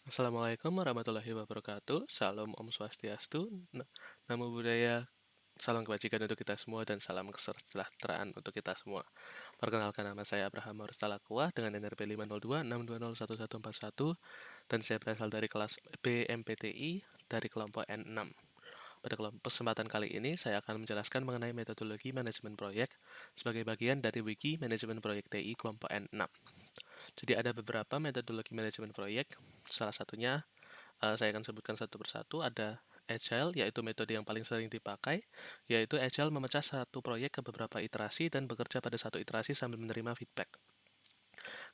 Assalamualaikum warahmatullahi wabarakatuh. Salam Om Swastiastu. Namo Buddhaya. Salam kebajikan untuk kita semua dan salam kesejahteraan untuk kita semua. Perkenalkan, nama saya Abraham Mauristalakuah dengan NRP 502 6201141 dan saya berasal dari kelas BMPTI dari kelompok N6. Pada kesempatan kali ini, saya akan menjelaskan mengenai metodologi manajemen proyek sebagai bagian dari Wiki Manajemen Proyek TI kelompok N6. Jadi ada beberapa metodologi manajemen proyek. Salah satunya saya akan sebutkan satu persatu. Ada Agile, yaitu metode yang paling sering dipakai, yaitu Agile memecah satu proyek ke beberapa iterasi dan bekerja pada satu iterasi sambil menerima feedback.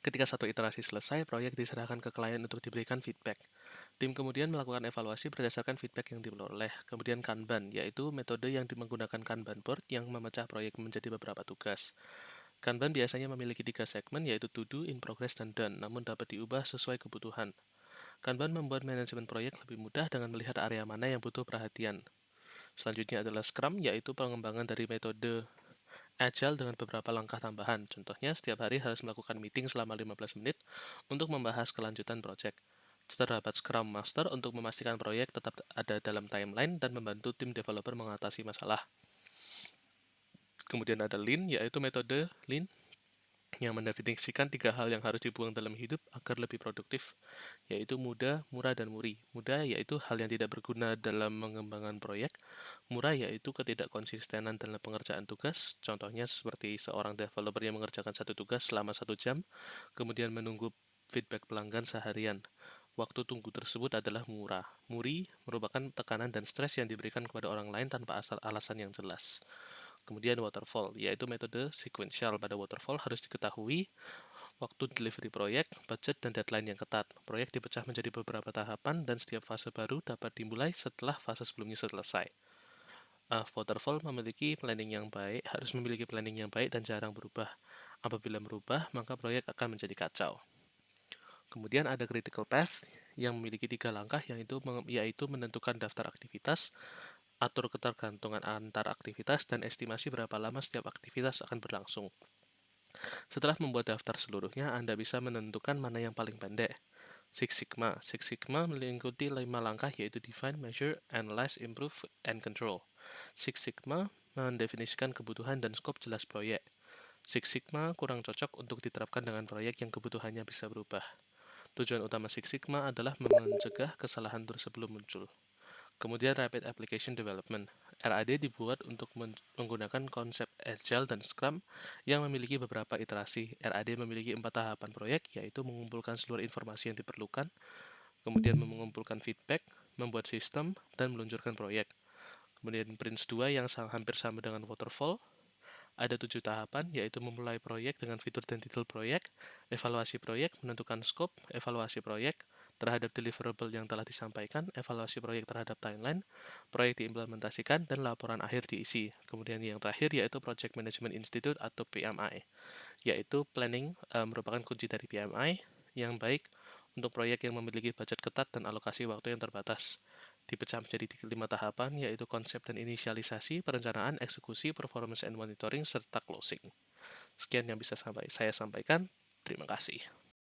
Ketika satu iterasi selesai, proyek diserahkan ke klien untuk diberikan feedback. Tim kemudian melakukan evaluasi berdasarkan feedback yang diperoleh. Kemudian Kanban, yaitu metode yang menggunakan Kanban board yang memecah proyek menjadi beberapa tugas. Kanban biasanya memiliki 3 segmen, yaitu to do, in progress, dan done, namun dapat diubah sesuai kebutuhan. Kanban membuat manajemen proyek lebih mudah dengan melihat area mana yang butuh perhatian. Selanjutnya adalah Scrum, yaitu pengembangan dari metode Agile dengan beberapa langkah tambahan. Contohnya, setiap hari harus melakukan meeting selama 15 menit untuk membahas kelanjutan proyek. Terdapat Scrum Master untuk memastikan proyek tetap ada dalam timeline dan membantu tim developer mengatasi masalah. Kemudian ada Lean, yaitu metode Lean yang mendefinisikan 3 hal yang harus dibuang dalam hidup agar lebih produktif, yaitu mudah, murah, dan muri. Mudah yaitu hal yang tidak berguna dalam mengembangkan proyek, murah yaitu ketidakkonsistenan dalam pengerjaan tugas, contohnya seperti seorang developer yang mengerjakan satu tugas selama 1 jam, kemudian menunggu feedback pelanggan seharian. Waktu tunggu tersebut adalah murah. Muri merupakan tekanan dan stres yang diberikan kepada orang lain tanpa alasan yang jelas. Kemudian waterfall, yaitu metode sequential. Pada waterfall harus diketahui waktu delivery proyek, budget, dan deadline yang ketat. Proyek dipecah menjadi beberapa tahapan dan setiap fase baru dapat dimulai setelah fase sebelumnya selesai. Waterfall memiliki planning yang baik, harus memiliki planning yang baik dan jarang berubah. Apabila berubah, maka proyek akan menjadi kacau. Kemudian ada critical path yang memiliki 3 langkah, yaitu menentukan daftar aktivitas, atur ketergantungan antar aktivitas, dan estimasi berapa lama setiap aktivitas akan berlangsung. Setelah membuat daftar seluruhnya, Anda bisa menentukan mana yang paling pendek. Six Sigma. Six Sigma meliputi 5 langkah, yaitu Define, Measure, Analyze, Improve, and Control. Six Sigma mendefinisikan kebutuhan dan skop jelas proyek. Six Sigma kurang cocok untuk diterapkan dengan proyek yang kebutuhannya bisa berubah. Tujuan utama Six Sigma adalah mencegah kesalahan sebelum muncul. Kemudian Rapid Application Development. RAD dibuat untuk menggunakan konsep Agile dan Scrum yang memiliki beberapa iterasi. RAD memiliki 4 tahapan proyek, yaitu mengumpulkan seluruh informasi yang diperlukan, kemudian mengumpulkan feedback, membuat sistem, dan meluncurkan proyek. Kemudian Prince 2 yang hampir sama dengan Waterfall. Ada 7 tahapan, yaitu memulai proyek dengan fitur dan titel proyek, evaluasi proyek, menentukan skop, evaluasi proyek terhadap deliverable yang telah disampaikan, evaluasi proyek terhadap timeline, proyek diimplementasikan, dan laporan akhir diisi. Kemudian yang terakhir yaitu Project Management Institute atau PMI, yaitu planning merupakan kunci dari PMI yang baik untuk proyek yang memiliki budget ketat dan alokasi waktu yang terbatas. Dipecah menjadi 5 tahapan, yaitu konsep dan inisialisasi, perencanaan, eksekusi, performance and monitoring, serta closing. Sekian yang bisa saya sampaikan. Terima kasih.